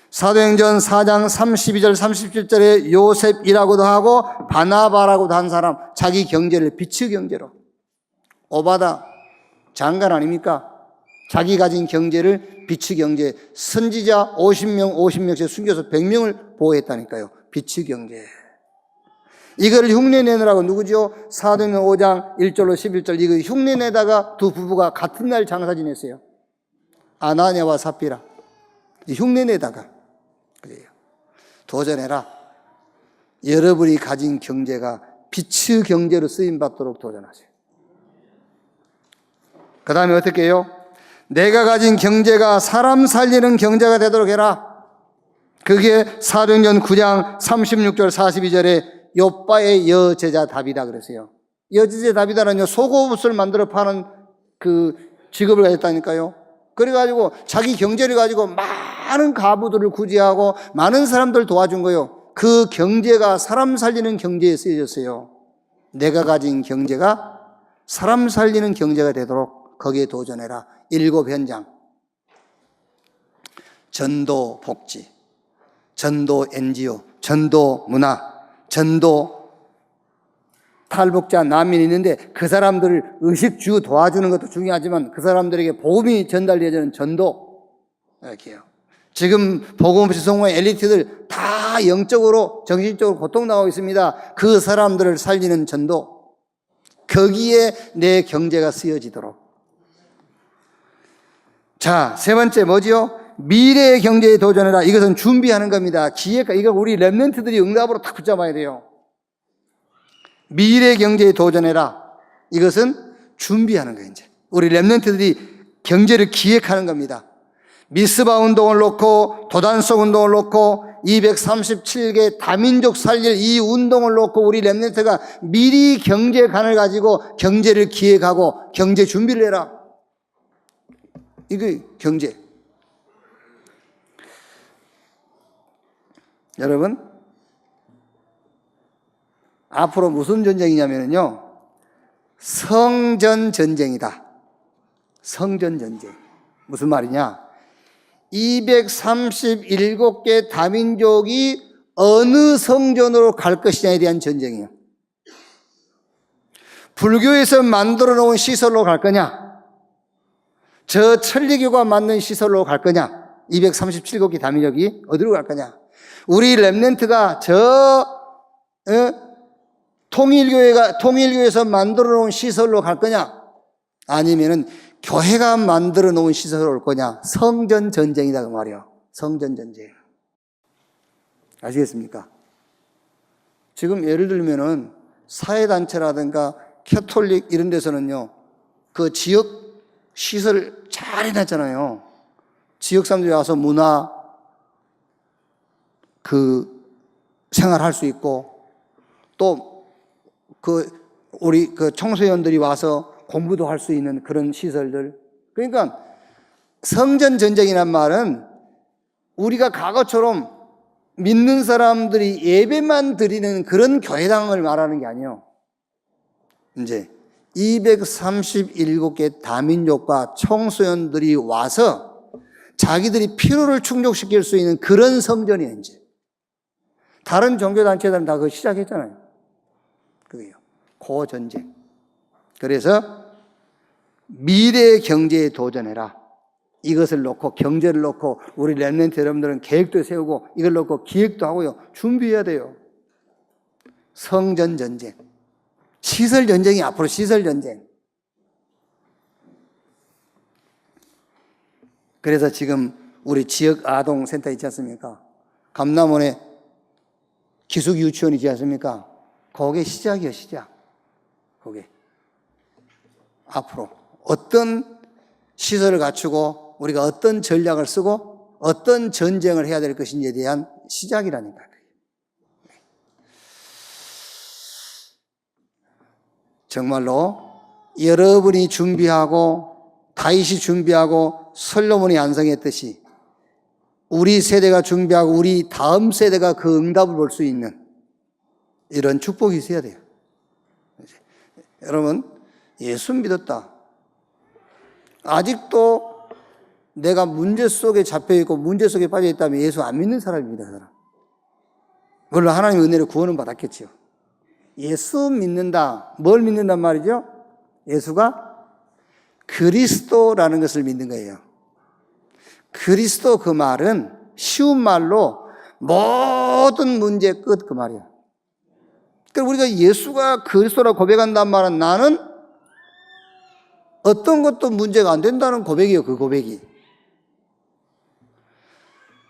사도행전 4장 32절 37절에 요셉이라고도 하고 바나바라고도 한 사람, 자기 경제를 빛의 경제로. 오바다 장관 아닙니까? 자기 가진 경제를 빛의 경제. 선지자 50명씩 숨겨서 100명을 보호했다니까요. 빛의 경제. 이거를 흉내내느라고 누구죠? 사도행전 5장 1절로 11절 이거 흉내내다가 두 부부가 같은 날 장사 지냈어요. 아나니아와 삽비라. 흉내내다가. 그래요. 도전해라. 여러분이 가진 경제가 빛의 경제로 쓰임받도록 도전하세요. 그 다음에 어떻게 해요? 내가 가진 경제가 사람 살리는 경제가 되도록 해라. 그게 사도행전 9장 36절 42절에 욥바의 여제자 다비다 그랬어요. 여제자 다비다는요, 속옷을 만들어 파는 그 직업을 가졌다니까요. 그래가지고 자기 경제를 가지고 많은 가부들을 구제하고 많은 사람들 도와준 거예요. 그 경제가 사람 살리는 경제에 쓰여졌어요. 내가 가진 경제가 사람 살리는 경제가 되도록 거기에 도전해라. 7현장. 전도 복지, 전도 NGO, 전도 문화, 전도 탈북자 난민이 있는데 그 사람들을 의식 주 도와주는 것도 중요하지만 그 사람들에게 복음이 전달되어지는 전도 이렇게요. 지금 복음 없이 성공한 엘리트들 다 영적으로 정신적으로 고통당하고 있습니다. 그 사람들을 살리는 전도, 거기에 내 경제가 쓰여지도록. 자, 세 번째 뭐지요? 미래의 경제에 도전해라. 이것은 준비하는 겁니다. 기획, 이거 우리 랩런트들이 응답으로 딱 붙잡아야 돼요. 미래 경제에 도전해라. 이것은 준비하는 거예요, 이제. 우리 랩런트들이 경제를 기획하는 겁니다. 미스바 운동을 놓고, 도단속 운동을 놓고, 237개 다민족 살릴 이 운동을 놓고 우리 랩런트가 미리 경제관을 가지고 경제를 기획하고 경제 준비를 해라. 이게 경제. 여러분, 앞으로 무슨 전쟁이냐면요, 성전 전쟁이다. 성전 전쟁. 무슨 말이냐? 237개 다민족이 어느 성전으로 갈 것이냐에 대한 전쟁이에요. 불교에서 만들어 놓은 시설로 갈 거냐? 저 천리교가 만든 시설로 갈 거냐? 237개국 다민족이 어디로 갈 거냐? 우리 랩런트가 통일교에서 만들어 놓은 시설로 갈 거냐? 아니면은 교회가 만들어 놓은 시설로 올 거냐? 성전 전쟁이다 그 말이에요. 성전 전쟁. 아시겠습니까? 지금 예를 들면은 사회단체라든가 캐톨릭 이런 데서는요, 그 지역 시설 잘 해놨잖아요. 지역 사람들이 와서 문화 생활할 수 있고, 또 우리 청소년들이 와서 공부도 할 수 있는 그런 시설들. 그러니까 성전 전쟁이란 말은 우리가 과거처럼 믿는 사람들이 예배만 드리는 그런 교회당을 말하는 게 아니에요. 이제 237개 다민족과 청소년들이 와서 자기들이 필요를 충족시킬 수 있는 그런 성전이에요, 이제. 다른 종교단체들은 다 그거 시작했잖아요. 그게요. 고전쟁. 그래서 미래의 경제에 도전해라. 이것을 놓고, 경제를 놓고, 우리 랩런트 여러분들은 계획도 세우고, 이걸 놓고 기획도 하고요. 준비해야 돼요. 성전 전쟁. 시설 전쟁이 앞으로 시설 전쟁. 그래서 지금 우리 지역 아동센터 있지 않습니까? 감남원에 기숙 유치원 있지 않습니까? 그게 시작이에요, 시작. 그게. 앞으로 어떤 시설을 갖추고 우리가 어떤 전략을 쓰고 어떤 전쟁을 해야 될 것인지에 대한 시작이라니까요. 정말로 여러분이 준비하고 다윗이 준비하고 솔로몬이 완성했듯이 우리 세대가 준비하고 우리 다음 세대가 그 응답을 볼 수 있는 이런 축복이 있어야 돼요. 여러분, 예수 믿었다. 아직도 내가 문제 속에 잡혀있고 문제 속에 빠져있다면 예수 안 믿는 사람입니다. 그 사람. 물론 하나님의 은혜로 구원은 받았겠죠. 예수 믿는다. 뭘 믿는단 말이죠? 예수가 그리스도라는 것을 믿는 거예요. 그리스도 그 말은 쉬운 말로 모든 문제의 끝 그 말이에요. 그러니까 우리가 예수가 그리스도라고 고백한다는 말은 나는 어떤 것도 문제가 안 된다는 고백이에요. 그 고백이.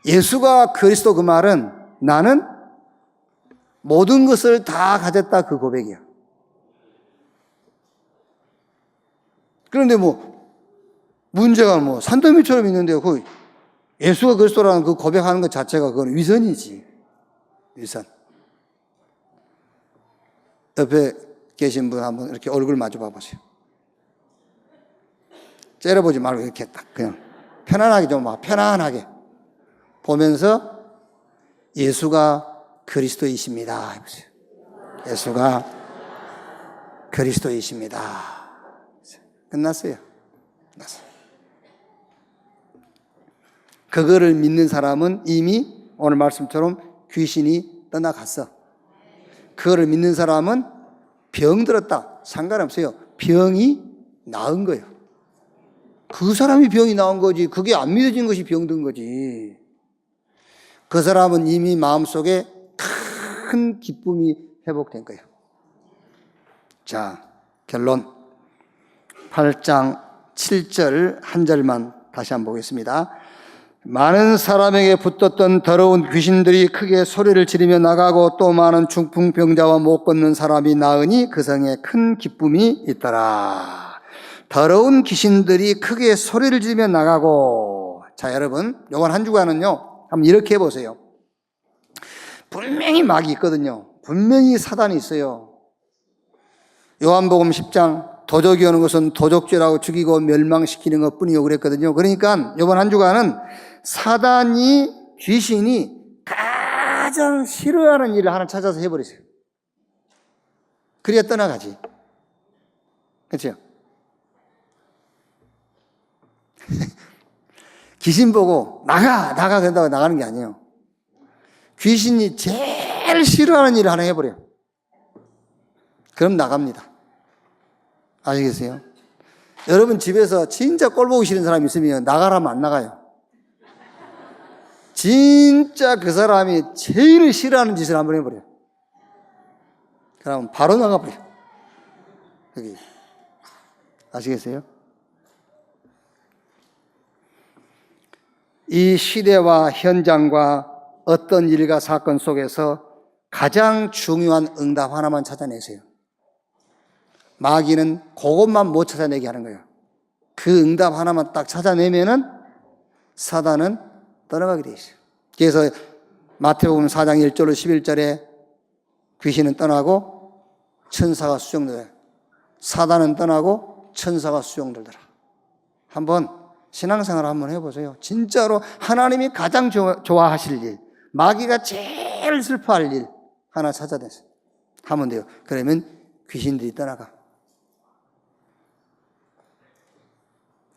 예수가 그리스도 그 말은 나는 모든 것을 다 가졌다 그 고백이에요. 그런데 문제가 산더미처럼 있는데요. 그 예수가 그리스도라는 그 고백하는 것 자체가 그건 위선이지. 위선. 옆에 계신 분 한번 이렇게 얼굴 마주 봐보세요. 째려보지 말고 이렇게 딱 그냥 편안하게 좀 편안하게 보면서 예수가 그리스도이십니다 해보세요. 예수가 그리스도이십니다. 끝났어요. 끝났어요. 그거를 믿는 사람은 이미 오늘 말씀처럼 귀신이 떠나갔어. 그거를 믿는 사람은 병들었다. 상관없어요. 병이 나은 거예요. 그 사람이 병이 나은 거지. 그게 안 믿어진 것이 병든 거지. 그 사람은 이미 마음속에 큰 기쁨이 회복된 거예요. 자, 결론. 8장 7절 한 절만 다시 한번 보겠습니다. 많은 사람에게 붙었던 더러운 귀신들이 크게 소리를 지르며 나가고 또 많은 중풍병자와 못 걷는 사람이 나으니 그 성에 큰 기쁨이 있더라. 더러운 귀신들이 크게 소리를 지르며 나가고. 자, 여러분, 이번 한 주간은요 한번 이렇게 해보세요. 분명히 마귀 있거든요. 분명히 사단이 있어요. 요한복음 10장 도적이 오는 것은 도적질하고 죽이고 멸망시키는 것뿐이요 그랬거든요. 그러니까 이번 한 주간은 사단이 귀신이 가장 싫어하는 일을 하나 찾아서 해버리세요. 그래야 떠나가지. 그렇죠? 귀신 보고 나가 그런다고 나가는 게 아니에요. 귀신이 제일 싫어하는 일을 하나 해버려요. 그럼 나갑니다. 아시겠어요? 여러분 집에서 진짜 꼴 보기 싫은 사람이 있으면 나가라면 안 나가요. 진짜 그 사람이 제일 싫어하는 짓을 한번 해버려요. 그럼 바로 나가버려요. 여기. 아시겠어요? 이 시대와 현장과 어떤 일과 사건 속에서 가장 중요한 응답 하나만 찾아내세요. 마귀는 그것만 못 찾아내게 하는 거예요. 그 응답 하나만 딱 찾아내면은 사단은 떠나가게 돼 있어요. 그래서 마태복음 4장 1절로 11절에 귀신은 떠나고 천사가 수종되더라. 사단은 떠나고 천사가 수종되더라. 한번 신앙생활 한번 해보세요. 진짜로 하나님이 가장 좋아하실 일, 마귀가 제일 슬퍼할 일 하나 찾아내세요. 하면 돼요. 그러면 귀신들이 떠나가.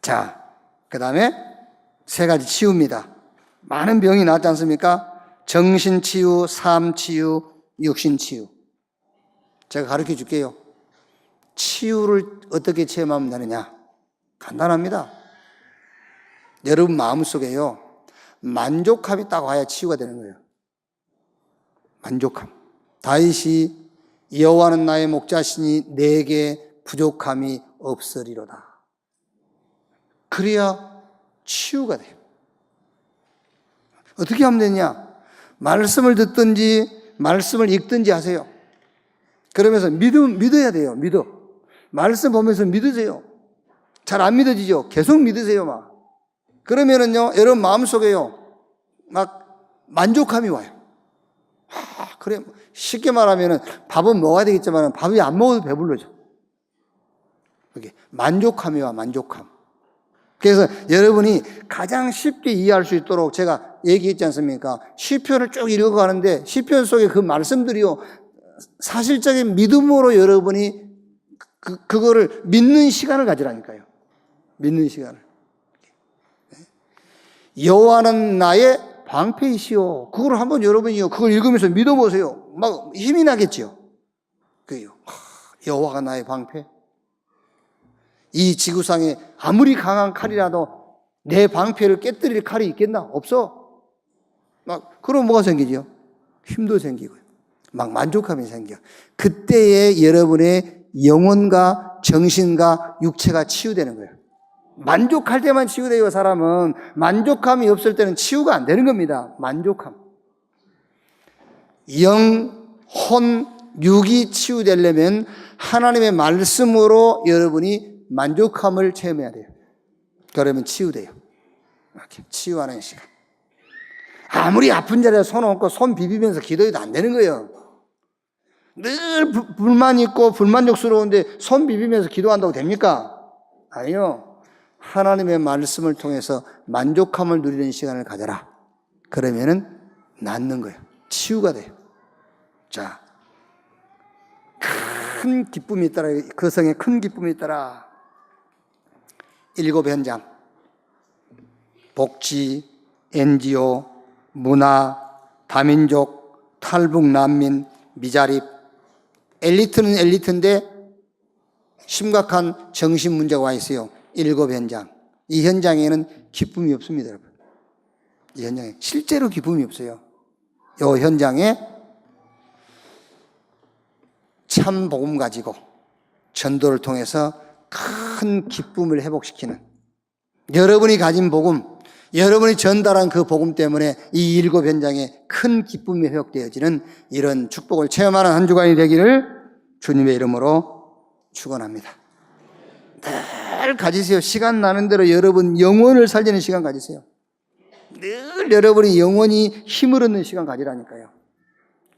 자, 그 다음에 세 가지 치유입니다. 많은 병이 나왔지 않습니까? 정신치유, 삶치유, 육신치유. 제가 가르쳐 줄게요. 치유를 어떻게 체험하면 되느냐? 간단합니다. 여러분 마음속에요, 만족함이 딱 와야 치유가 되는 거예요. 만족함. 다윗이 여호와는 나의 목자시니 내게 부족함이 없으리로다. 그래야 치유가 돼요. 어떻게 하면 되냐? 말씀을 듣든지 말씀을 읽든지 하세요. 그러면서 믿어야 돼요. 믿어. 말씀 보면서 믿으세요. 잘 안 믿어지죠? 계속 믿으세요. 막. 그러면은요, 여러분 마음속에요, 막 만족함이 와요. 그래. 쉽게 말하면은 밥은 먹어야 되겠지만 밥이 안 먹어도 배불러져. 이게 만족함이와 만족함. 그래서 여러분이 가장 쉽게 이해할 수 있도록 제가 얘기했지 않습니까? 시편을 쭉 읽어가는데 시편 속에 그 말씀들이요, 사실적인 믿음으로 여러분이 그거를 믿는 시간을 가지라니까요. 믿는 시간을. 여호와는 나의 방패이시오. 그걸 한번 여러분이요, 그걸 읽으면서 믿어보세요. 막 힘이 나겠지요. 그요. 여호와가 나의 방패. 이 지구상에 아무리 강한 칼이라도 내 방패를 깨뜨릴 칼이 있겠나? 없어. 막 그럼 뭐가 생기죠? 힘도 생기고요. 막 만족감이 생겨. 그때에 여러분의 영혼과 정신과 육체가 치유되는 거예요. 만족할 때만 치유돼요. 사람은 만족감이 없을 때는 치유가 안 되는 겁니다. 만족함. 영, 혼, 육이 치유되려면 하나님의 말씀으로 여러분이 만족함을 체험해야 돼요. 그러면 치유돼요. 이렇게 치유하는 시간. 아무리 아픈 자리에 손 얹고 손 비비면서 기도해도 안 되는 거예요. 늘 불만 있고 불만족스러운데 손 비비면서 기도한다고 됩니까? 아니요. 하나님의 말씀을 통해서 만족함을 누리는 시간을 가져라. 그러면은 낫는 거예요. 치유가 돼요. 자, 큰 기쁨이 있더라. 그 성에 큰 기쁨이 있더라. 7 현장. 복지, NGO, 문화, 다민족, 탈북 난민, 미자립. 엘리트는 엘리트인데 심각한 정신 문제가 와 있어요. 7 현장. 이 현장에는 기쁨이 없습니다, 여러분. 이 현장에 실제로 기쁨이 없어요. 이 현장에 참 복음 가지고 전도를 통해서 큰 기쁨을 회복시키는, 여러분이 가진 복음, 여러분이 전달한 그 복음 때문에 이 7 현장에 큰 기쁨이 회복되어지는 이런 축복을 체험하는 한 주간이 되기를 주님의 이름으로 축원합니다. 늘 가지세요. 시간 나는 대로 여러분 영혼을 살리는 시간 가지세요. 늘 여러분이 영혼이 힘을 얻는 시간 가지라니까요.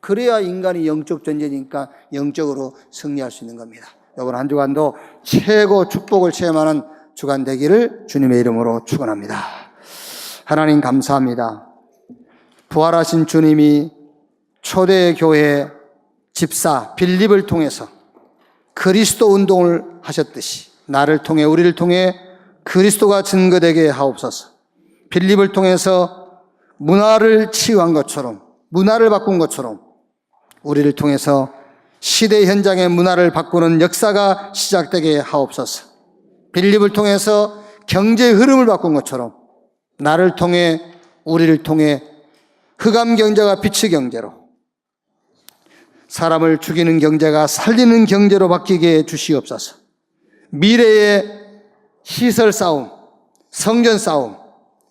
그래야 인간이 영적 존재니까 영적으로 승리할 수 있는 겁니다. 이번 한 주간도 최고 축복을 체험하는 주간 되기를 주님의 이름으로 축원합니다. 하나님 감사합니다. 부활하신 주님이 초대교회 집사 빌립을 통해서 그리스도 운동을 하셨듯이 나를 통해 우리를 통해 그리스도가 증거되게 하옵소서. 빌립을 통해서 문화를 치유한 것처럼, 문화를 바꾼 것처럼 우리를 통해서 시대 현장의 문화를 바꾸는 역사가 시작되게 하옵소서. 빌립을 통해서 경제의 흐름을 바꾼 것처럼 나를 통해 우리를 통해 흑암 경제가 빛의 경제로, 사람을 죽이는 경제가 살리는 경제로 바뀌게 해 주시옵소서. 미래의 시설 싸움, 성전 싸움,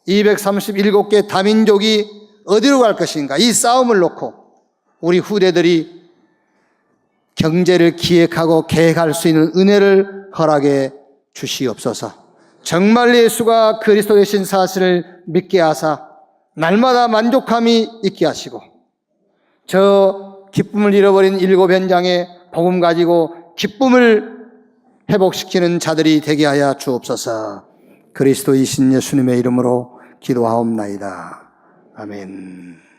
237개 다민족이 어디로 갈 것인가, 이 싸움을 놓고 우리 후대들이 경제를 기획하고 계획할 수 있는 은혜를 허락해 주시옵소서. 정말 예수가 그리스도 되신 사실을 믿게 하사 날마다 만족함이 있게 하시고, 저 기쁨을 잃어버린 7 현장에 복음 가지고 기쁨을 회복시키는 자들이 되게 하여 주옵소서. 그리스도이신 예수님의 이름으로 기도하옵나이다. 아멘.